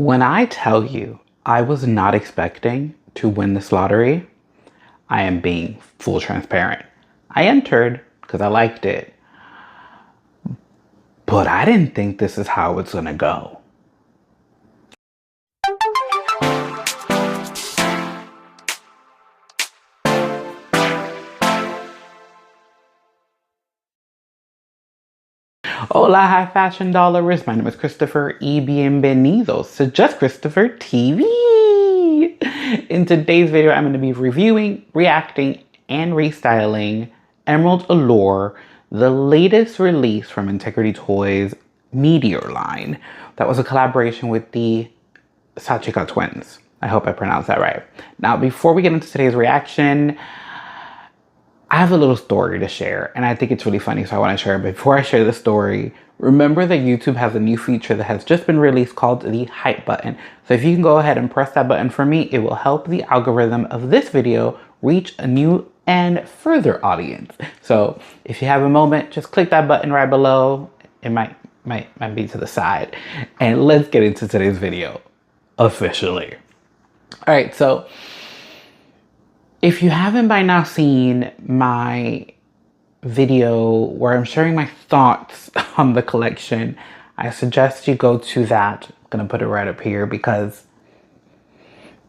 When I tell you I was not expecting to win this lottery, I am being full transparent. I entered because I liked it, but I didn't think this is how it's gonna go. Hola, high fashion dollars. My name is Christopher y bienvenidos to Just Christopher TV. In today's video, I'm going to be reviewing, reacting, and restyling Emerald Allure, the latest release from Integrity Toys Meteor line. That was a collaboration with the SACHIKA twins. I hope I pronounced that right. Now, before we get into today's reaction, I have a little story to share, and I think it's really funny, so I want to share it. Before I share the story, remember that YouTube has a new feature that has just been released called the hype button. So if you can go ahead and press that button for me, it will help the algorithm of this video reach a new and further audience. So if you have a moment, just click that button right below. It might be to the side. And let's get into today's video officially. All right, so if you haven't by now seen my video where I'm sharing my thoughts on the collection, I suggest you go to that. I'm gonna put it right up here because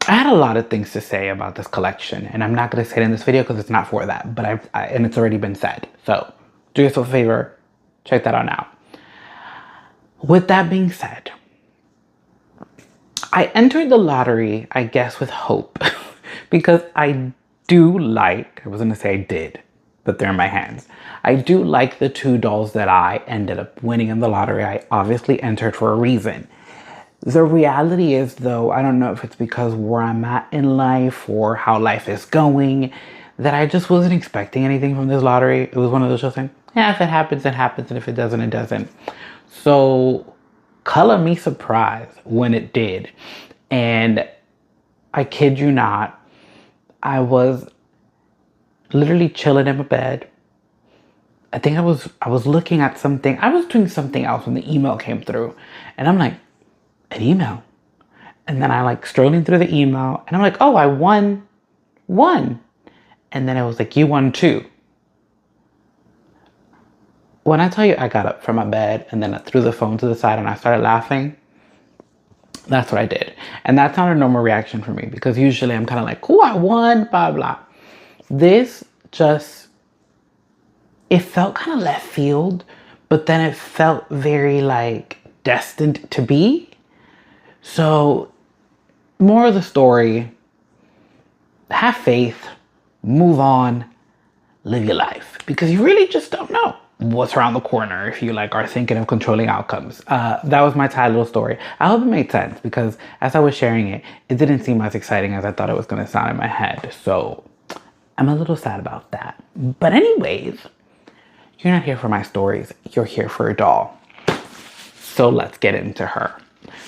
I had a lot of things to say about this collection, and I'm not gonna say it in this video because it's not for that, but and it's already been said. So do yourself a favor, check that out now. With that being said, I entered the lottery, I guess, with hope because I was gonna say I did, but they're in my hands. I do like the two dolls that I ended up winning in the lottery. I obviously entered for a reason. The reality is, though, I don't know if it's because where I'm at in life or how life is going, that I just wasn't expecting anything from this lottery. It was one of those just things, yeah, if it happens, it happens, and if it doesn't, it doesn't. So color me surprised when it did. And I kid you not, I was literally chilling in my bed. I think I was looking at something. I was doing something else when the email came through. And I'm like, an email? And then I like strolling through the email and I'm like, oh, I won one. And then it was like, you won two. When I tell you I got up from my bed and then I threw the phone to the side and I started laughing, that's what I did. And that's not a normal reaction for me because usually I'm kind of like, oh, I won, blah, blah. This just, it felt kind of left field, but then it felt very like destined to be. So more of the story, have faith, move on, live your life, because you really just don't know what's around the corner if you like are thinking of controlling outcomes. That was my title story. I hope it made sense because as I was sharing it, it didn't seem as exciting as I thought it was going to sound in my head. So I'm a little sad about that. But anyways, you're not here for my stories. You're here for a doll. So let's get into her.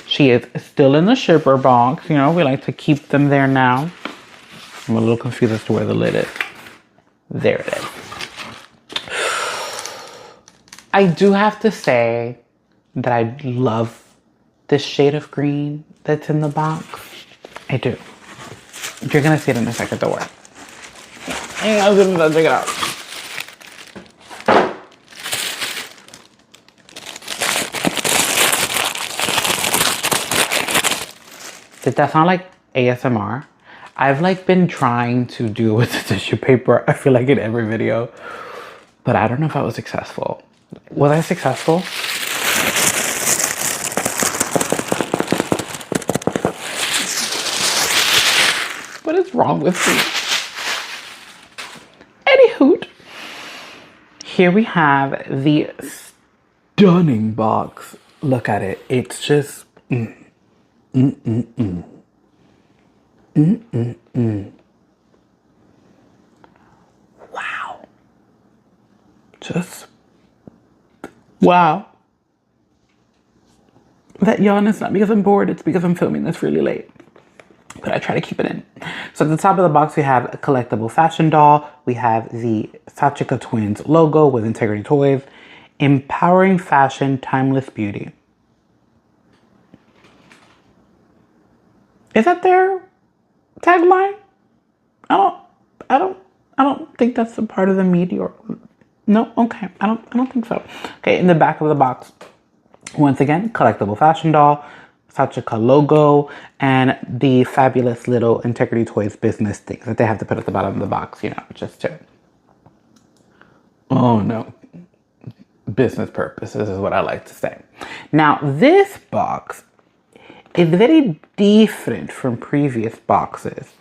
She is still in the shipper box. You know, we like to keep them there now. I'm a little confused as to where the lid is. There it is. I do have to say that I love this shade of green that's in the box. I do. You're gonna see it in a second, don't worry. Hang on, let's check it out. Did that sound like ASMR? I've like been trying to do it with the tissue paper, I feel like in every video, but I don't know if I was successful. Was I successful? What is wrong with me? Anywho, here we have the stunning box. Look at it. It's just wow. Just wow. That yawn is not because I'm bored, it's because I'm filming this really late. But I try to keep it in. So at the top of the box, we have a collectible fashion doll. We have the SACHIKA twins logo with Integrity Toys. Empowering fashion, timeless beauty. Is that their tagline? I don't, I don't, I don't think that's a part of the media. No, okay, I don't think so. Okay, in the back of the box, once again, collectible fashion doll, SACHIKA logo, and the fabulous little Integrity Toys business things that they have to put at the bottom of the box, you know, just to, oh no, business purposes is what I like to say. Now, this box is very different from previous boxes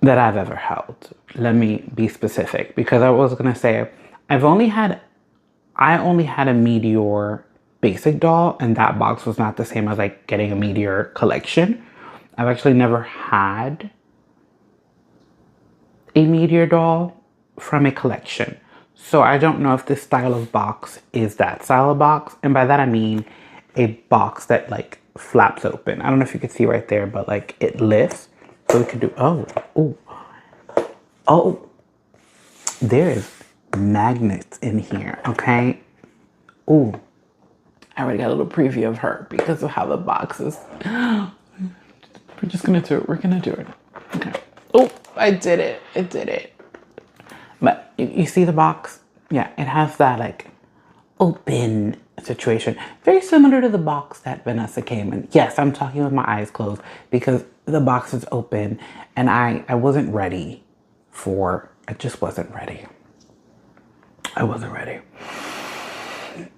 that I've ever held. Let me be specific, because I was gonna say I only had a Meteor basic doll, and that box was not the same as like getting a Meteor collection. I've actually never had a Meteor doll from a collection. So I don't know if this style of box is that style of box. And by that I mean a box that like flaps open. I don't know if you can see right there, but like it lifts. So we could do, oh, there is magnets in here, okay? Ooh, I already got a little preview of her because of how the box is. We're just gonna do it, we're gonna do it. Okay. Oh, I did it, But you see the box? Yeah, it has that like open situation. Very similar to the box that Vanessa came in. Yes, I'm talking with my eyes closed because the box is open and I wasn't ready I just wasn't ready. I wasn't ready.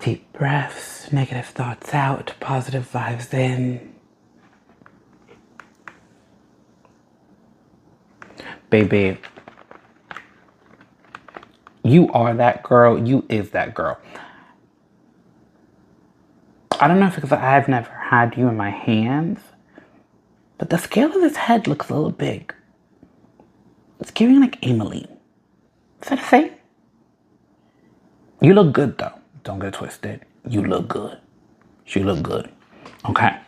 Deep breaths, negative thoughts out, positive vibes in. Baby, you are that girl. You is that girl. I don't know if it's because I've never had you in my hands, but the scale of this head looks a little big. It's giving like Emily. Is that a thing? You look good though. Don't get twisted. You look good. She look good. Okay.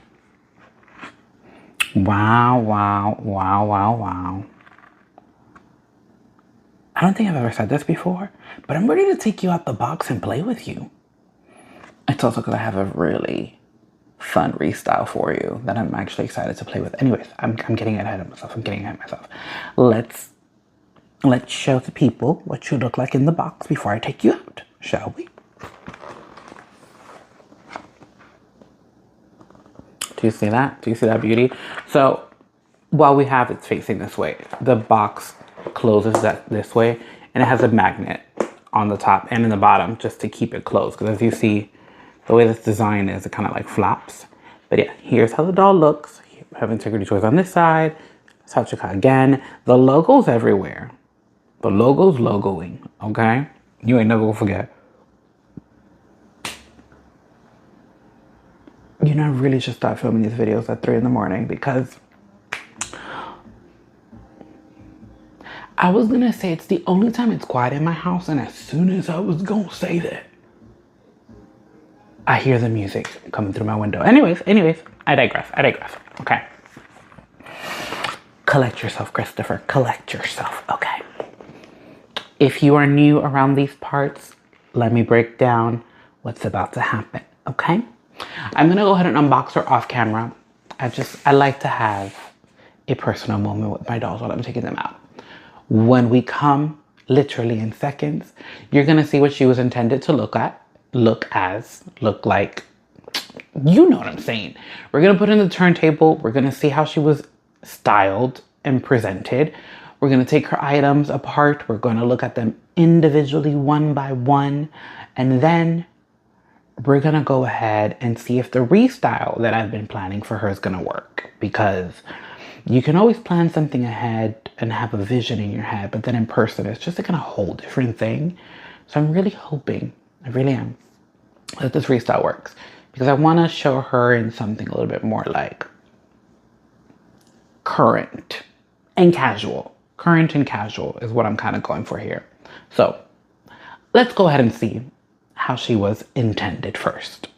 Wow. I don't think I've ever said this before, but I'm ready to take you out the box and play with you. It's also because I have a really fun restyle for you that I'm actually excited to play with. Anyways, I'm getting ahead of myself. Let's show the people what you look like in the box before I take you out, shall we? Do you see that? Do you see that beauty? So while we have it facing this way, the box closes this way, and it has a magnet on the top and in the bottom just to keep it closed. Because as you see, the way this design is, it kind of like flaps. But yeah, here's how the doll looks. You have Integrity Toys on this side, SACHIKA again. The logo's everywhere. The logo's logoing, okay? You ain't never gonna forget. You know, I really should start filming these videos at 3 in the morning because I was gonna say it's the only time it's quiet in my house, and as soon as I was gonna say that, I hear the music coming through my window. Anyways, I digress, okay? Collect yourself, Christopher, collect yourself, okay? If you are new around these parts, let me break down what's about to happen, okay? I'm gonna go ahead and unbox her off camera. I like to have a personal moment with my dolls while I'm taking them out. When we come, literally in seconds, you're gonna see what she was intended to look like. You know what I'm saying. We're gonna put in the turntable. We're gonna see how she was styled and presented. We're gonna take her items apart. We're gonna look at them individually, one by one. And then we're gonna go ahead and see if the restyle that I've been planning for her is gonna work. Because you can always plan something ahead and have a vision in your head, but then in person, it's just like a whole different thing. So I'm really hoping, I really am, that this restyle works. Because I wanna show her in something a little bit more like current and casual. Current and casual is what I'm kind of going for here. So let's go ahead and see how she was intended first.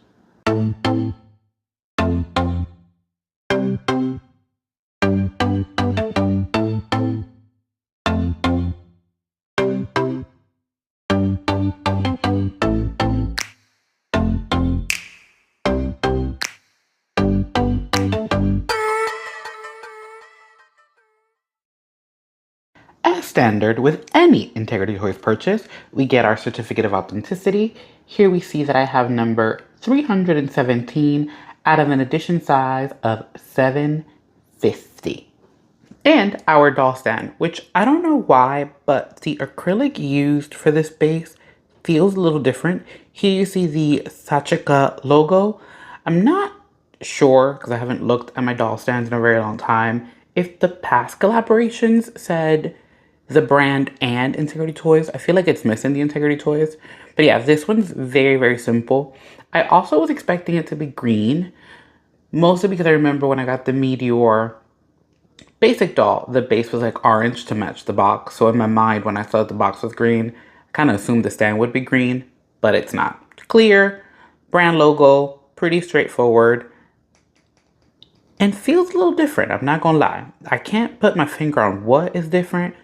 standard with any Integrity Toys purchase, we get our certificate of authenticity. Here we see that I have number 317 out of an edition size of 750. And our doll stand, which I don't know why, but the acrylic used for this base feels a little different. Here you see the SACHIKA logo. I'm not sure, because I haven't looked at my doll stands in a very long time, if the past collaborations said the brand and Integrity Toys. I feel like it's missing the Integrity Toys. But yeah, this one's very, very simple. I also was expecting it to be green, mostly because I remember when I got the Meteor basic doll, the base was like orange to match the box. So in my mind, when I thought the box was green, I kind of assumed the stand would be green, but it's not. Clear, brand logo, pretty straightforward, and feels a little different. I'm not gonna lie. I can't put my finger on what is different,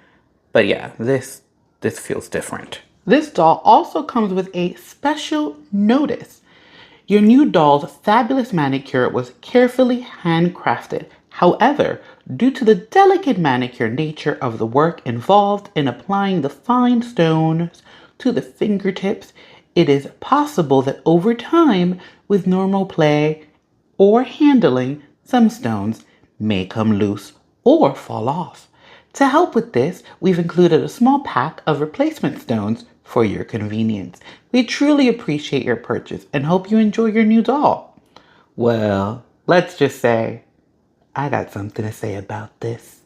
but yeah, this feels different. This doll also comes with a special notice. Your new doll's fabulous manicure was carefully handcrafted. However, due to the delicate manicure nature of the work involved in applying the fine stones to the fingertips, it is possible that over time, with normal play or handling, some stones may come loose or fall off. To help with this, we've included a small pack of replacement stones for your convenience. We truly appreciate your purchase and hope you enjoy your new doll. Well, let's just say I got something to say about this.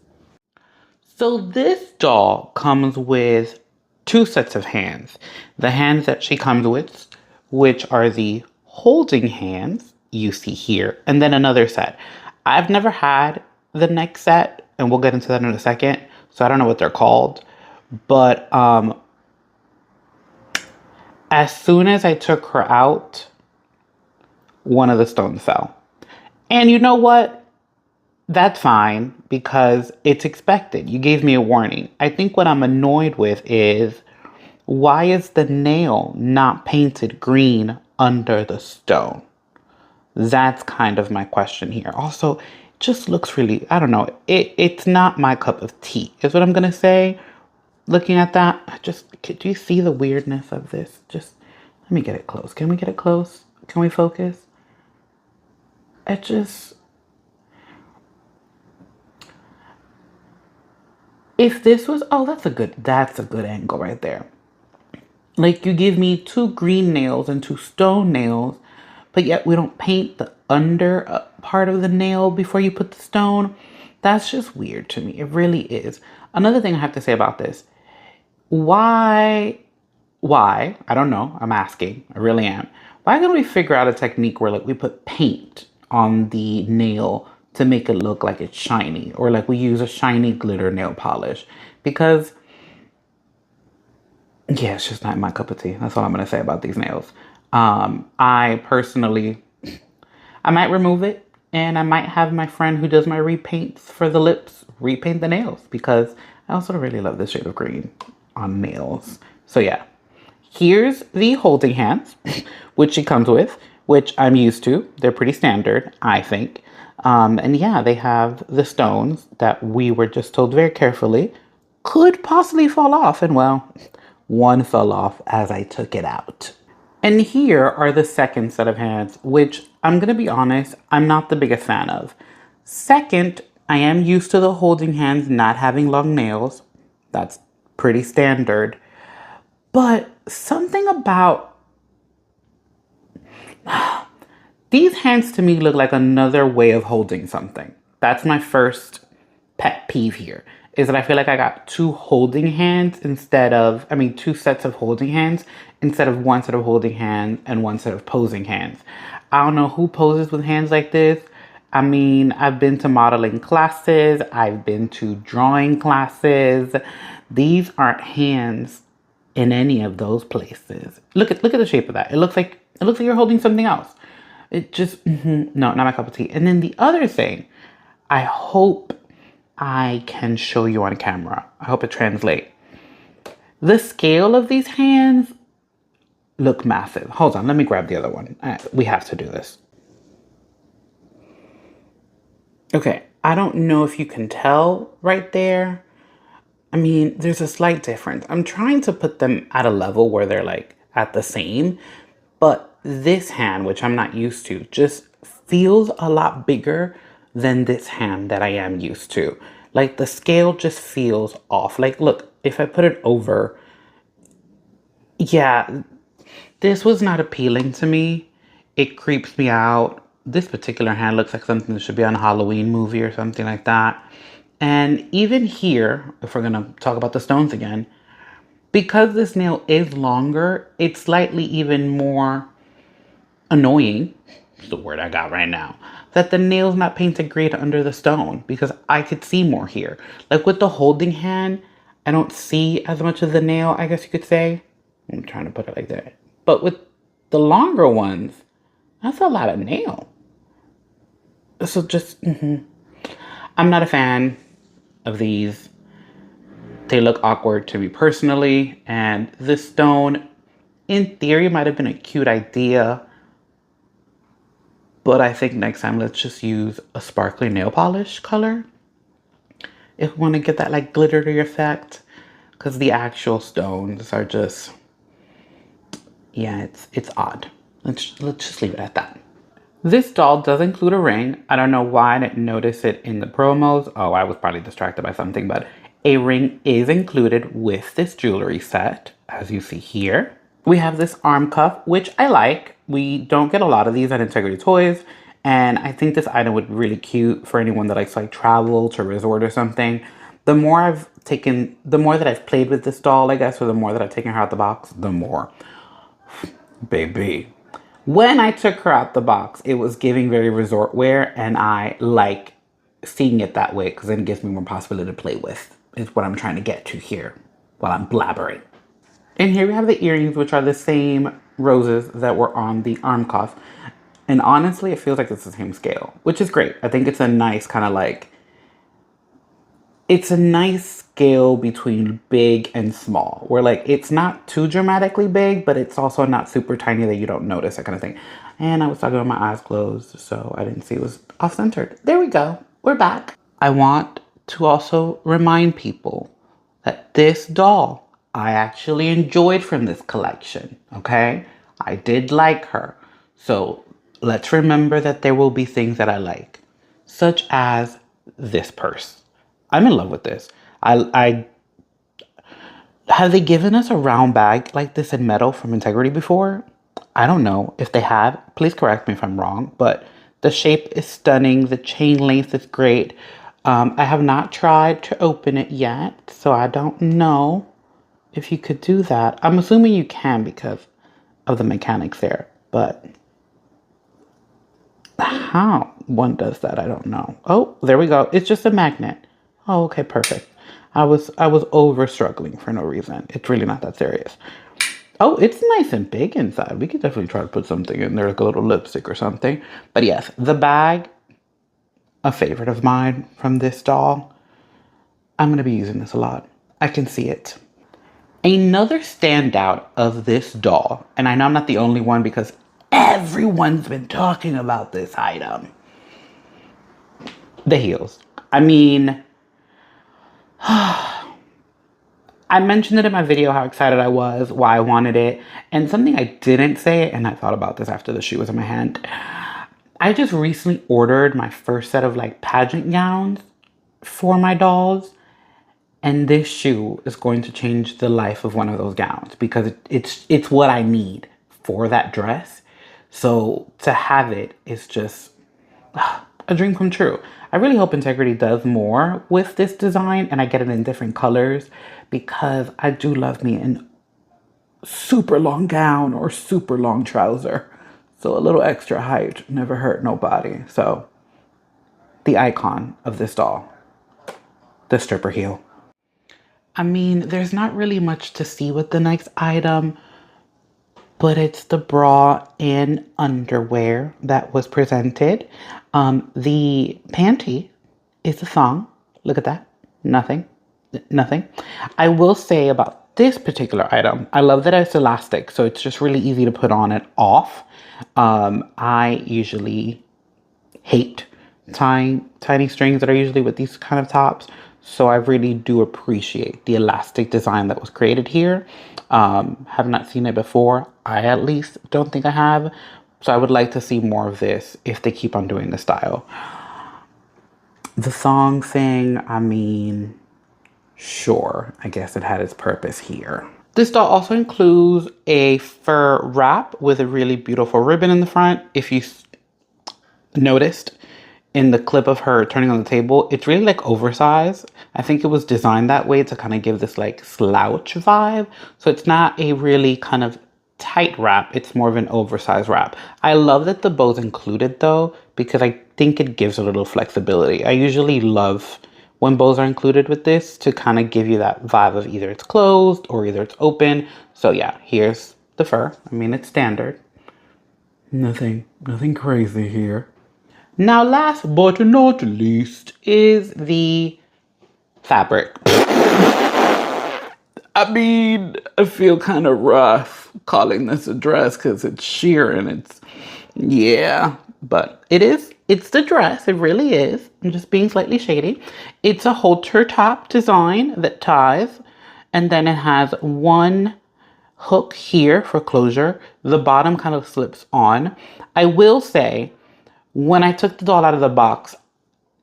So this doll comes with two sets of hands. The hands that she comes with, which are the holding hands you see here, and then another set. I've never had the next set, and we'll get into that in a second, so I don't know what they're called. But as soon as I took her out, one of the stones fell. And you know what? That's fine, because it's expected. You gave me a warning. I think what I'm annoyed with is, why is the nail not painted green under the stone? That's kind of my question here. Also, it just looks really, I don't know. It's not my cup of tea, is what I'm going to say. Looking at that, do you see the weirdness of this? Just, let me get it close. Can we get it close? Can we focus? It just... If this was, oh, that's a good angle right there. Like, you give me two green nails and two stone nails, but yet we don't paint the under part of the nail before you put the stone. That's just weird to me. It really is. Another thing I have to say about this, why, I don't know, I'm asking, I really am. Why can't we figure out a technique where like we put paint on the nail to make it look like it's shiny, or like we use a shiny glitter nail polish? Because yeah, it's just not my cup of tea. That's all I'm gonna say about these nails. I personally, I might remove it, and I might have my friend who does my repaints for the lips repaint the nails, because I also really love this shade of green on nails. So yeah, here's the holding hands, which she comes with, which I'm used to. They're pretty standard, I think. And yeah, they have the stones that we were just told very carefully could possibly fall off. And well, one fell off as I took it out. And here are the second set of hands, which I'm going to be honest, I'm not the biggest fan of. Second, I am used to the holding hands not having long nails. That's pretty standard. But something about these hands to me look like another way of holding something. That's my first pet peeve here, is that I feel like I got two holding hands instead of, two sets of holding hands instead of one set of holding hands and one set of posing hands. I don't know who poses with hands like this. I've been to modeling classes. I've been to drawing classes. These aren't hands in any of those places. Look at the shape of that. It looks like you're holding something else. It just, no, not my cup of tea. And then the other thing, I hope I can show you on camera. I hope it translates. The scale of these hands look massive. Hold on, let me grab the other one. We have to do this. Okay, I don't know if you can tell right there, I mean, there's a slight difference. I'm trying to put them at a level where they're like at the same, but this hand, which I'm not used to, just feels a lot bigger than this hand that I am used to. Like the scale just feels off. Like, look, if I put it over, yeah, this was not appealing to me. It creeps me out. This particular hand looks like something that should be on a Halloween movie or something like that. And even here, if we're gonna talk about the stones again, because this nail is longer, it's slightly even more annoying, is the word I got right now, that the nail's not painted great under the stone because I could see more here. Like with the holding hand, I don't see as much of the nail, I guess you could say. I'm trying to put it like that. But with the longer ones, that's a lot of nail. So just, I'm not a fan of these. They look awkward to me personally. And this stone, in theory, might have been a cute idea. But I think next time, let's just use a sparkly nail polish color if we want to get that like glittery effect. Because the actual stones are just, yeah, it's odd. Let's just leave it at that. This doll does include a ring. I don't know why I didn't notice it in the promos. Oh, I was probably distracted by something, but a ring is included with this jewelry set, as you see here. We have this arm cuff, which I like. We don't get a lot of these at Integrity Toys, and I think this item would be really cute for anyone that likes to like travel to a resort or something. The more that I've played with this doll, I guess, or the more that I've taken her out the box, the more. Baby. When I took her out the box, it was giving very resort wear, and I like seeing it that way because then it gives me more possibility to play with, is what I'm trying to get to here while I'm blabbering. And here we have the earrings, which are the same roses that were on the arm cuff. And honestly, it feels like it's the same scale, which is great. I think it's a nice kind of like, it's a nice scale between big and small, where like it's not too dramatically big, but it's also not super tiny that you don't notice, that kind of thing. And I was talking with my eyes closed, so I didn't see it was off-centered. There we go. We're back. I want to also remind people that this doll I actually enjoyed from this collection, okay? I did like her. So let's remember that there will be things that I like, such as this purse. I'm in love with this. I have they given us a round bag like this in metal from Integrity before? I don't know. If they have, please correct me if I'm wrong, but the shape is stunning. The chain length is great. I have not tried to open it yet, so I don't know if you could do that. I'm assuming you can because of the mechanics there, but how one does that, I don't know. Oh, there we go. It's just a magnet. Oh, okay, perfect. I was over struggling for no reason. It's really not that serious. Oh, it's nice and big inside. We could definitely try to put something in there, like a little lipstick or something. But yes, the bag, a favorite of mine from this doll. I'm going to be using this a lot. I can see it. Another standout of this doll, and I know I'm not the only one because everyone's been talking about this item. The heels. I mean, I mentioned it in my video how excited I was, why I wanted it, and something I didn't say, and I thought about this after the shoe was in my hand. I just recently ordered my first set of like pageant gowns for my dolls, and this shoe is going to change the life of one of those gowns because it's what I need for that dress. So to have it is just a dream come true. I really hope Integrity does more with this design and I get it in different colors because I do love me a super long gown or super long trouser. So a little extra height never hurt nobody. So the icon of this doll, the stripper heel. I mean, there's not really much to see with the next item, but it's the bra and underwear that was presented. The panty is a thong. Look at that. Nothing. I will say about this particular item, I love that it's elastic, so it's just really easy to put on and off. I usually hate tying tiny strings that are usually with these kind of tops. So I really do appreciate the elastic design that was created here. Have not seen it before. I at least don't think I have. So I would like to see more of this if they keep on doing the style. The thong thing, I mean, sure, I guess it had its purpose here. This doll also includes a fur wrap with a really beautiful ribbon in the front. If you noticed in the clip of her turning on the table, it's really like oversized. I think it was designed that way to kind of give this like slouch vibe. So it's not a really kind of tight wrap. It's more of an oversized wrap. I love that the bow's included though, because I think it gives a little flexibility. I usually love when bows are included with this to kind of give you that vibe of either it's closed or either it's open. So yeah, here's the fur. I mean, it's standard. Nothing crazy here. Now, last but not least is the fabric. I mean, I feel kind of rough calling this a dress because it's sheer and it's, yeah, but it's the dress. It really is. I'm just being slightly shady. It's a halter top design that ties, and then it has one hook here for closure. The bottom kind of slips on. I will say, when I took the doll out of the box,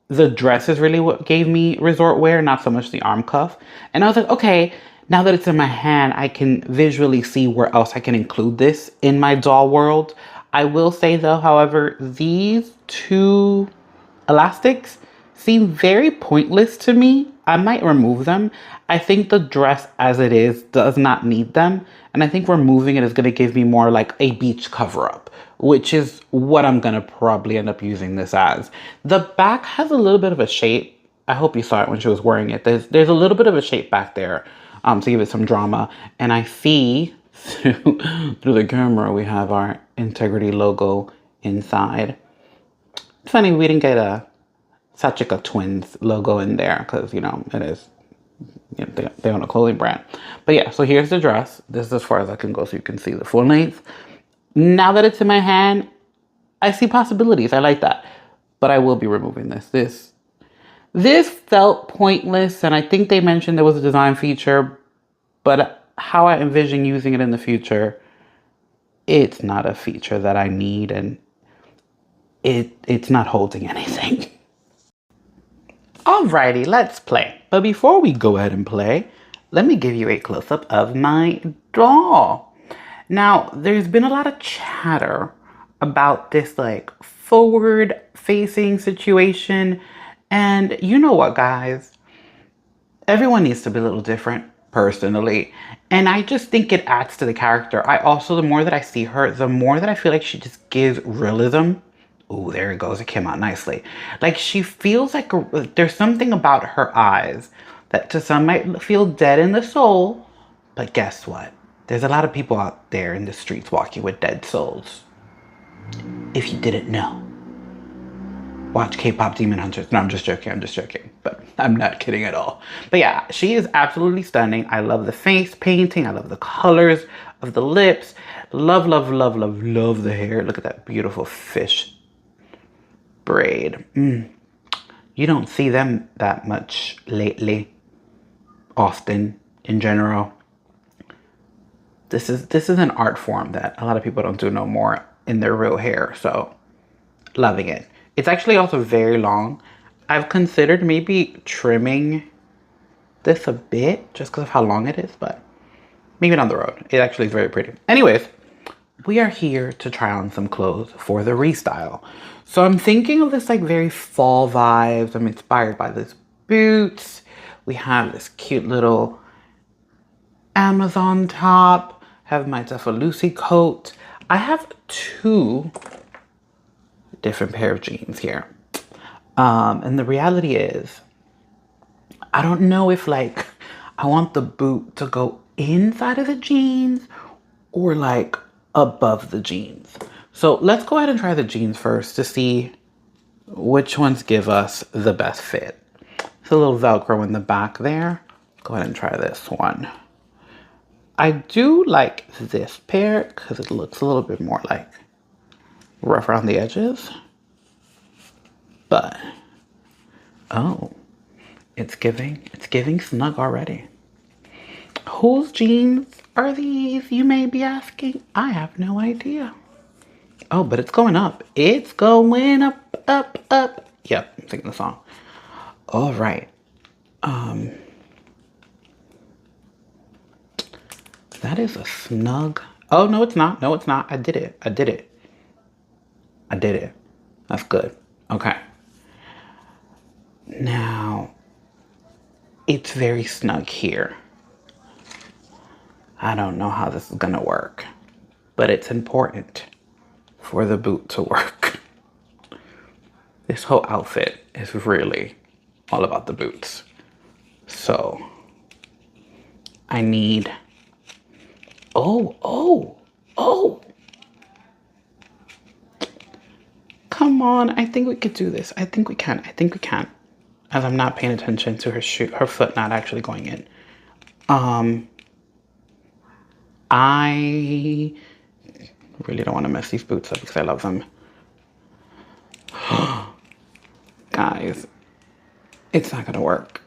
the dress is really what gave me resort wear, not so much the arm cuff. And I was like, okay, now that it's in my hand, I can visually see where else I can include this in my doll world. I will say though, however, these two elastics seem very pointless to me. I might remove them. I think the dress as it is does not need them. And I think removing it is going to give me more like a beach cover up, which is what I'm going to probably end up using this as. The back has a little bit of a shape. I hope you saw it when she was wearing it. There's a little bit of a shape back there to give it some drama. And I see through the camera, we have our Integrity logo inside. It's funny we didn't get a SACHIKA twins logo in there because, you know, it is, you know, they own a clothing brand. But yeah, so here's the dress. This is as far as I can go so you can see the full length. Now that it's in my hand, I see possibilities. I like that. But I will be removing this. This felt pointless, and I think they mentioned there was a design feature, but how I envision using it in the future, it's not a feature that I need, and it's not holding anything. Alrighty, let's play. But before we go ahead and play, let me give you a close-up of my doll. Now, there's been a lot of chatter about this like forward-facing situation. And you know what, guys? Everyone needs to be a little different, personally. And I just think it adds to the character. I also, the more that I see her, the more that I feel like she just gives realism. Ooh, there it goes. It came out nicely. Like, she feels like there's something about her eyes that to some might feel dead in the soul. But guess what? There's a lot of people out there in the streets walking with dead souls. If you didn't know. Watch K-pop Demon Hunters. No, I'm just joking. But I'm not kidding at all. But yeah, she is absolutely stunning. I love the face painting. I love the colors of the lips. Love the hair. Look at that beautiful fish braid. You don't see them that much lately. Often, in general. This is an art form that a lot of people don't do no more in their real hair. So, loving it. It's actually also very long. I've considered maybe trimming this a bit just because of how long it is, but maybe down the road. It actually is very pretty. Anyways, we are here to try on some clothes for the restyle. So I'm thinking of this like very fall vibes. I'm inspired by this boots. We have this cute little Amazon top. Have my Lucy coat. I have two different pair of jeans here. And the reality is, I don't know if like I want the boot to go inside of the jeans or like above the jeans. So let's go ahead and try the jeans first to see which ones give us the best fit. It's a little Velcro in the back there. Go ahead and try this one. I do like this pair because it looks a little bit more like rough around the edges. But, oh, It's giving snug already. Whose jeans are these, you may be asking? I have no idea. Oh, but it's going up. It's going up, up, up. Yep, I'm singing the song. All right. That is a snug. Oh, no, it's not. No, it's not. I did it. I did it. I did it. That's good. Okay. Now, it's very snug here. I don't know how this is gonna work, but it's important for the boot to work. This whole outfit is really all about the boots. So, I need, oh. Come on, I think we could do this. I think we can. As I'm not paying attention to her foot not actually going in. I really don't want to mess these boots up because I love them. Guys, it's not gonna work.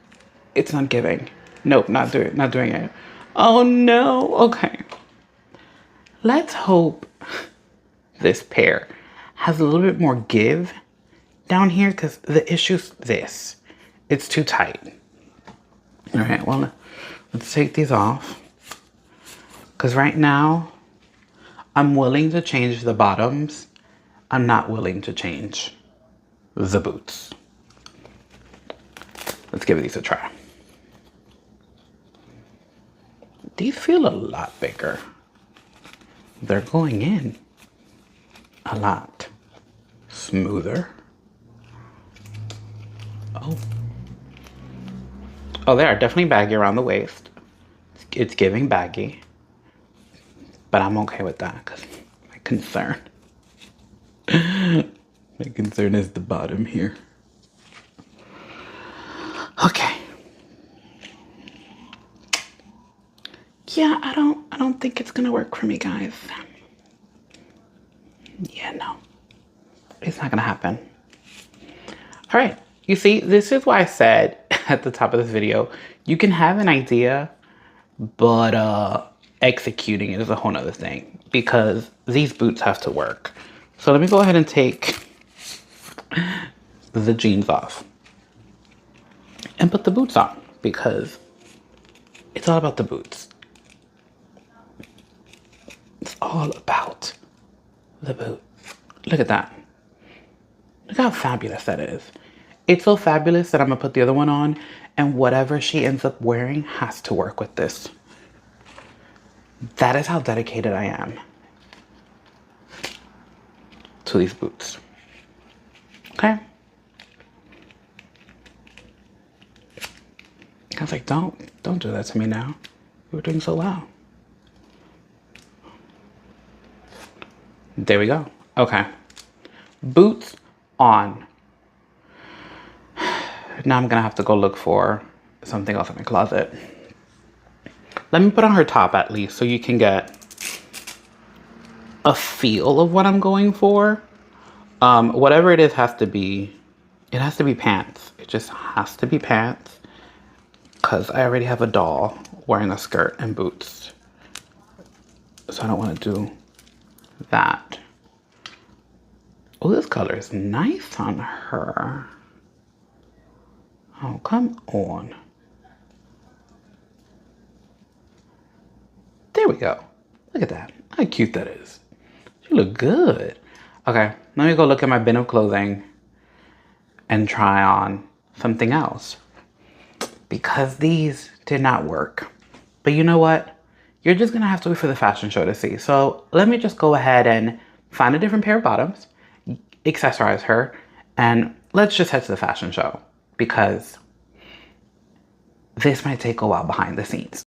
It's not giving. Nope, not doing it. Oh no, okay. Let's hope this pair has a little bit more give down here because the issue's this. It's too tight. All right, well, let's take these off. Because right now, I'm willing to change the bottoms. I'm not willing to change the boots. Let's give these a try. These feel a lot bigger. They're going in a lot smoother. Oh, they are definitely baggy around the waist. It's giving baggy. But I'm okay with that because my concern is the bottom here. Okay. Yeah, I don't think it's gonna work for me, guys. Yeah, no. It's not gonna happen. All right. You see, this is why I said at the top of this video, you can have an idea, but executing it is a whole nother thing because these boots have to work. So let me go ahead and take the jeans off and put the boots on because it's all about the boots. It's all about the boots. Look at that. Look how fabulous that is. It's so fabulous that I'm gonna put the other one on and whatever she ends up wearing has to work with this. That is how dedicated I am to these boots. Okay? I was like, don't do that to me now. You were doing so well. There we go. Okay. Boots on. Now I'm gonna have to go look for something else in my closet. Let me put on her top at least so you can get a feel of what I'm going for. Whatever it is has to be, it has to be pants. It just has to be pants because I already have a doll wearing a skirt and boots. So I don't want to do that. Oh, this color is nice on her. Oh, come on. There we go. Look at that. How cute that is. She look good. Okay, let me go look at my bin of clothing and try on something else because these did not work. But you know what? You're just gonna have to wait for the fashion show to see. So let me just go ahead and find a different pair of bottoms, accessorize her, and let's just head to the fashion show because this might take a while behind the scenes.